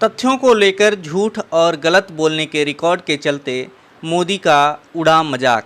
तथ्यों को लेकर झूठ और गलत बोलने के रिकॉर्ड के चलते मोदी का उड़ा मजाक।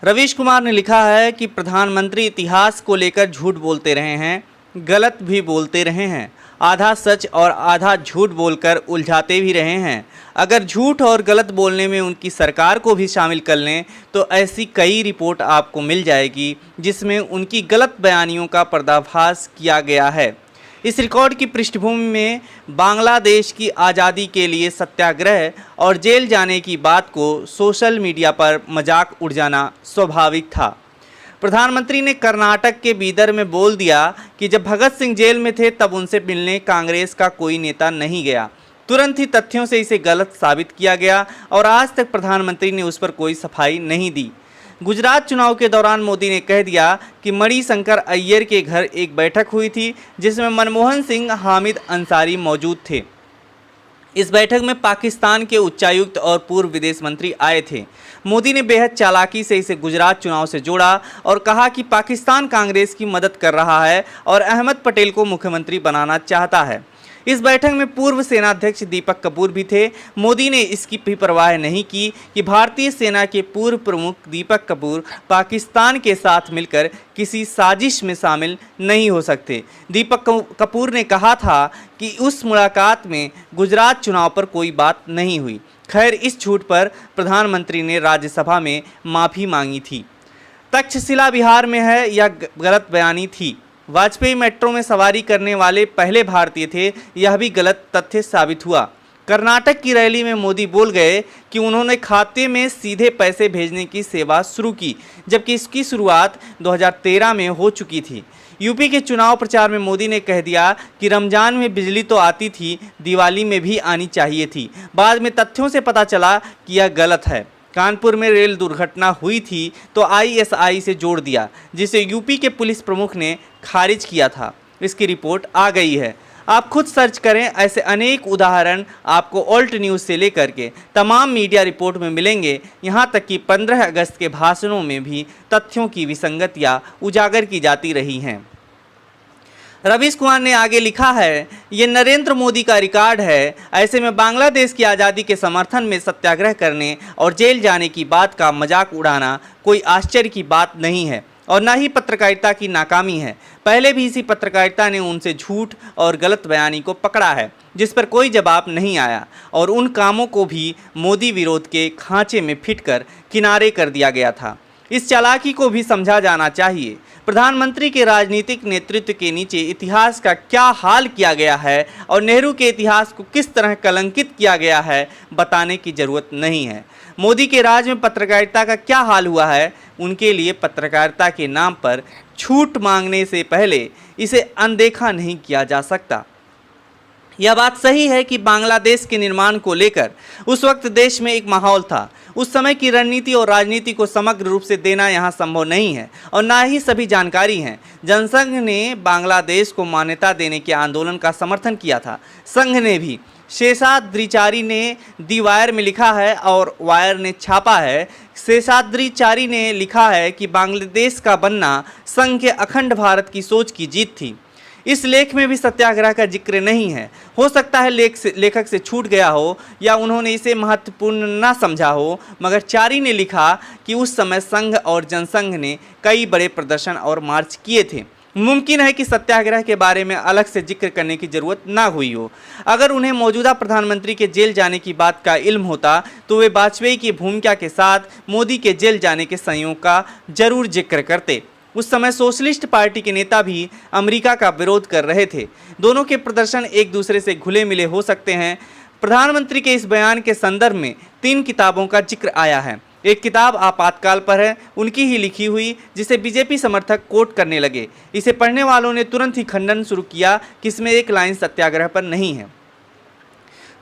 रवीश कुमार ने लिखा है कि प्रधानमंत्री इतिहास को लेकर झूठ बोलते रहे हैं, गलत भी बोलते रहे हैं, आधा सच और आधा झूठ बोलकर उलझाते भी रहे हैं। अगर झूठ और गलत बोलने में उनकी सरकार को भी शामिल कर लें तो ऐसी कई रिपोर्ट आपको मिल जाएगी जिसमें उनकी गलत बयानियों का पर्दाफाश किया गया है। इस रिकॉर्ड की पृष्ठभूमि में बांग्लादेश की आज़ादी के लिए सत्याग्रह और जेल जाने की बात को सोशल मीडिया पर मजाक उड़ जाना स्वाभाविक था। प्रधानमंत्री ने कर्नाटक के बीदर में बोल दिया कि जब भगत सिंह जेल में थे तब उनसे मिलने कांग्रेस का कोई नेता नहीं गया। तुरंत ही तथ्यों से इसे गलत साबित किया गया और आज तक प्रधानमंत्री ने उस पर कोई सफाई नहीं दी। गुजरात चुनाव के दौरान मोदी ने कह दिया कि मणिशंकर अय्यर के घर एक बैठक हुई थी जिसमें मनमोहन सिंह, हामिद अंसारी मौजूद थे। इस बैठक में पाकिस्तान के उच्चायुक्त और पूर्व विदेश मंत्री आए थे। मोदी ने बेहद चालाकी से इसे गुजरात चुनाव से जोड़ा और कहा कि पाकिस्तान कांग्रेस की मदद कर रहा है और अहमद पटेल को मुख्यमंत्री बनाना चाहता है। इस बैठक में पूर्व सेनाध्यक्ष दीपक कपूर भी थे। मोदी ने इसकी भी परवाह नहीं की कि भारतीय सेना के पूर्व प्रमुख दीपक कपूर पाकिस्तान के साथ मिलकर किसी साजिश में शामिल नहीं हो सकते। दीपक कपूर ने कहा था कि उस मुलाकात में गुजरात चुनाव पर कोई बात नहीं हुई। खैर, इस झूठ पर प्रधानमंत्री ने राज्यसभा में माफ़ी मांगी थी। तक्षशिला बिहार में है, यह गलत बयानी थी। वाजपेयी मेट्रो में सवारी करने वाले पहले भारतीय थे, यह भी गलत तथ्य साबित हुआ। कर्नाटक की रैली में मोदी बोल गए कि उन्होंने खाते में सीधे पैसे भेजने की सेवा शुरू की, जबकि इसकी शुरुआत 2013 में हो चुकी थी। यूपी के चुनाव प्रचार में मोदी ने कह दिया कि रमजान में बिजली तो आती थी, दिवाली में भी आनी चाहिए थी। बाद में तथ्यों से पता चला कि यह गलत है। कानपुर में रेल दुर्घटना हुई थी तो आईएसआई से जोड़ दिया, जिसे यूपी के पुलिस प्रमुख ने खारिज किया था। इसकी रिपोर्ट आ गई है, आप खुद सर्च करें। ऐसे अनेक उदाहरण आपको ऑल्ट न्यूज़ से लेकर के तमाम मीडिया रिपोर्ट में मिलेंगे। यहाँ तक कि 15 अगस्त के भाषणों में भी तथ्यों की विसंगतियाँ उजागर की जाती रही हैं। रवीश कुमार ने आगे लिखा है, ये नरेंद्र मोदी का रिकॉर्ड है। ऐसे में बांग्लादेश की आज़ादी के समर्थन में सत्याग्रह करने और जेल जाने की बात का मजाक उड़ाना कोई आश्चर्य की बात नहीं है और न ही पत्रकारिता की नाकामी है। पहले भी इसी पत्रकारिता ने उनसे झूठ और गलत बयानी को पकड़ा है जिस पर कोई जवाब नहीं आया और उन कामों को भी मोदी विरोध के खांचे में फिट कर किनारे कर दिया गया था। इस चालाकी को भी समझा जाना चाहिए। प्रधानमंत्री के राजनीतिक नेतृत्व के नीचे इतिहास का क्या हाल किया गया है और नेहरू के इतिहास को किस तरह कलंकित किया गया है बताने की जरूरत नहीं है। मोदी के राज में पत्रकारिता का क्या हाल हुआ है, उनके लिए पत्रकारिता के नाम पर छूट मांगने से पहले इसे अनदेखा नहीं किया जा सकता। यह बात सही है कि बांग्लादेश के निर्माण को लेकर उस वक्त देश में एक माहौल था। उस समय की रणनीति और राजनीति को समग्र रूप से देना यहाँ संभव नहीं है और ना ही सभी जानकारी हैं। जनसंघ ने बांग्लादेश को मान्यता देने के आंदोलन का समर्थन किया था। संघ ने भी, शेषाद्रिचारी ने दी वायर में लिखा है और वायर ने छापा है। शेषाद्रिचारी ने लिखा है कि बांग्लादेश का बनना संघ के अखंड भारत की सोच की जीत थी। इस लेख में भी सत्याग्रह का जिक्र नहीं है। हो सकता है लेखक से छूट गया हो या उन्होंने इसे महत्वपूर्ण न समझा हो, मगर चारी ने लिखा कि उस समय संघ और जनसंघ ने कई बड़े प्रदर्शन और मार्च किए थे। मुमकिन है कि सत्याग्रह के बारे में अलग से जिक्र करने की जरूरत ना हुई हो। अगर उन्हें मौजूदा प्रधानमंत्री के जेल जाने की बात का इल्म होता तो वे वाजपेयी की भूमिका के साथ मोदी के जेल जाने के संयोग का जरूर जिक्र करते। उस समय सोशलिस्ट पार्टी के नेता भी अमेरिका का विरोध कर रहे थे। दोनों के प्रदर्शन एक दूसरे से घुले मिले हो सकते हैं। प्रधानमंत्री के इस बयान के संदर्भ में 3 किताबों का जिक्र आया है। एक किताब आपातकाल पर है, उनकी ही लिखी हुई, जिसे बीजेपी समर्थक कोट करने लगे। इसे पढ़ने वालों ने तुरंत ही खंडन शुरू किया कि इसमें एक लाइन सत्याग्रह पर नहीं है।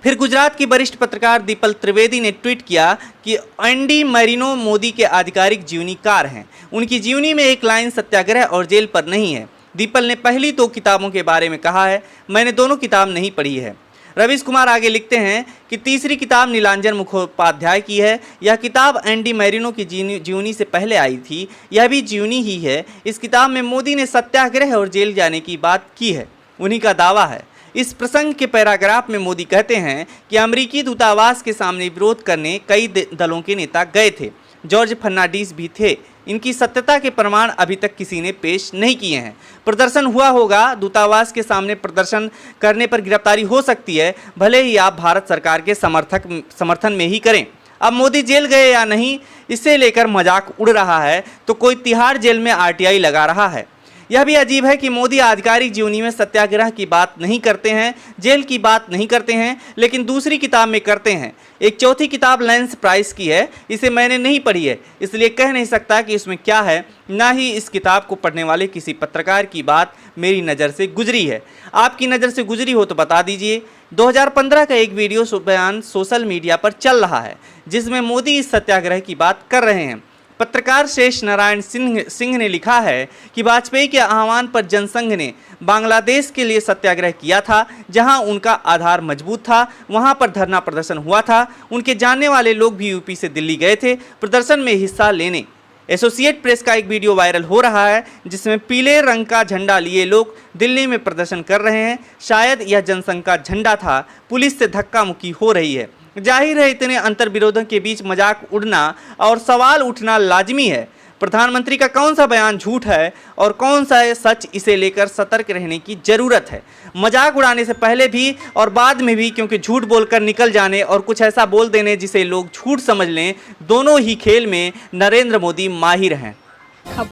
फिर गुजरात की वरिष्ठ पत्रकार दीपल त्रिवेदी ने ट्वीट किया कि एंडी मैरिनो मोदी के आधिकारिक जीवनीकार हैं। उनकी जीवनी में एक लाइन सत्याग्रह और जेल पर नहीं है। दीपल ने पहली 2 किताबों के बारे में कहा है, मैंने दोनों किताब नहीं पढ़ी है। रवीश कुमार आगे लिखते हैं कि तीसरी किताब नीलांजन मुखोपाध्याय की है। यह किताब एंडी मैरिनो की जीवनी से पहले आई थी। यह भी जीवनी ही है। इस किताब में मोदी ने सत्याग्रह और जेल जाने की बात की है, उन्हीं का दावा है। इस प्रसंग के पैराग्राफ में मोदी कहते हैं कि अमेरिकी दूतावास के सामने विरोध करने कई दलों के नेता गए थे। जॉर्ज फर्नांडीज भी थे। इनकी सत्यता के प्रमाण अभी तक किसी ने पेश नहीं किए हैं। प्रदर्शन हुआ होगा, दूतावास के सामने प्रदर्शन करने पर गिरफ्तारी हो सकती है, भले ही आप भारत सरकार के समर्थन में ही करें। अब मोदी जेल गए या नहीं, इसे लेकर मजाक उड़ रहा है तो कोई तिहाड़ जेल में आरटीआई लगा रहा है। यह भी अजीब है कि मोदी आधिकारिक जीवनी में सत्याग्रह की बात नहीं करते हैं, जेल की बात नहीं करते हैं, लेकिन दूसरी किताब में करते हैं। एक चौथी किताब लैंस प्राइस की है, इसे मैंने नहीं पढ़ी है, इसलिए कह नहीं सकता कि इसमें क्या है। ना ही इस किताब को पढ़ने वाले किसी पत्रकार की बात मेरी नज़र से गुजरी है। आपकी नज़र से गुजरी हो तो बता दीजिए। 2015 का एक वीडियो बयान सोशल मीडिया पर चल रहा है जिसमें मोदी इस सत्याग्रह की बात कर रहे हैं। पत्रकार शेष नारायण सिंह ने लिखा है कि वाजपेयी के आह्वान पर जनसंघ ने बांग्लादेश के लिए सत्याग्रह किया था, जहां उनका आधार मजबूत था, वहां पर धरना प्रदर्शन हुआ था। उनके जानने वाले लोग भी यूपी से दिल्ली गए थे प्रदर्शन में हिस्सा लेने। एसोसिएट प्रेस का एक वीडियो वायरल हो रहा है जिसमें पीले रंग का झंडा लिए लोग दिल्ली में प्रदर्शन कर रहे हैं। शायद यह जनसंघ का झंडा था। पुलिस से धक्का मुक्की हो रही है। जाहिर है इतने अंतर विरोधों के बीच मजाक उड़ना और सवाल उठना लाजमी है। प्रधानमंत्री का कौन सा बयान झूठ है और कौन सा है सच, इसे लेकर सतर्क रहने की जरूरत है। मजाक उड़ाने से पहले भी और बाद में भी, क्योंकि झूठ बोलकर निकल जाने और कुछ ऐसा बोल देने जिसे लोग झूठ समझ लें, दोनों ही खेल में नरेंद्र मोदी माहिर हैं।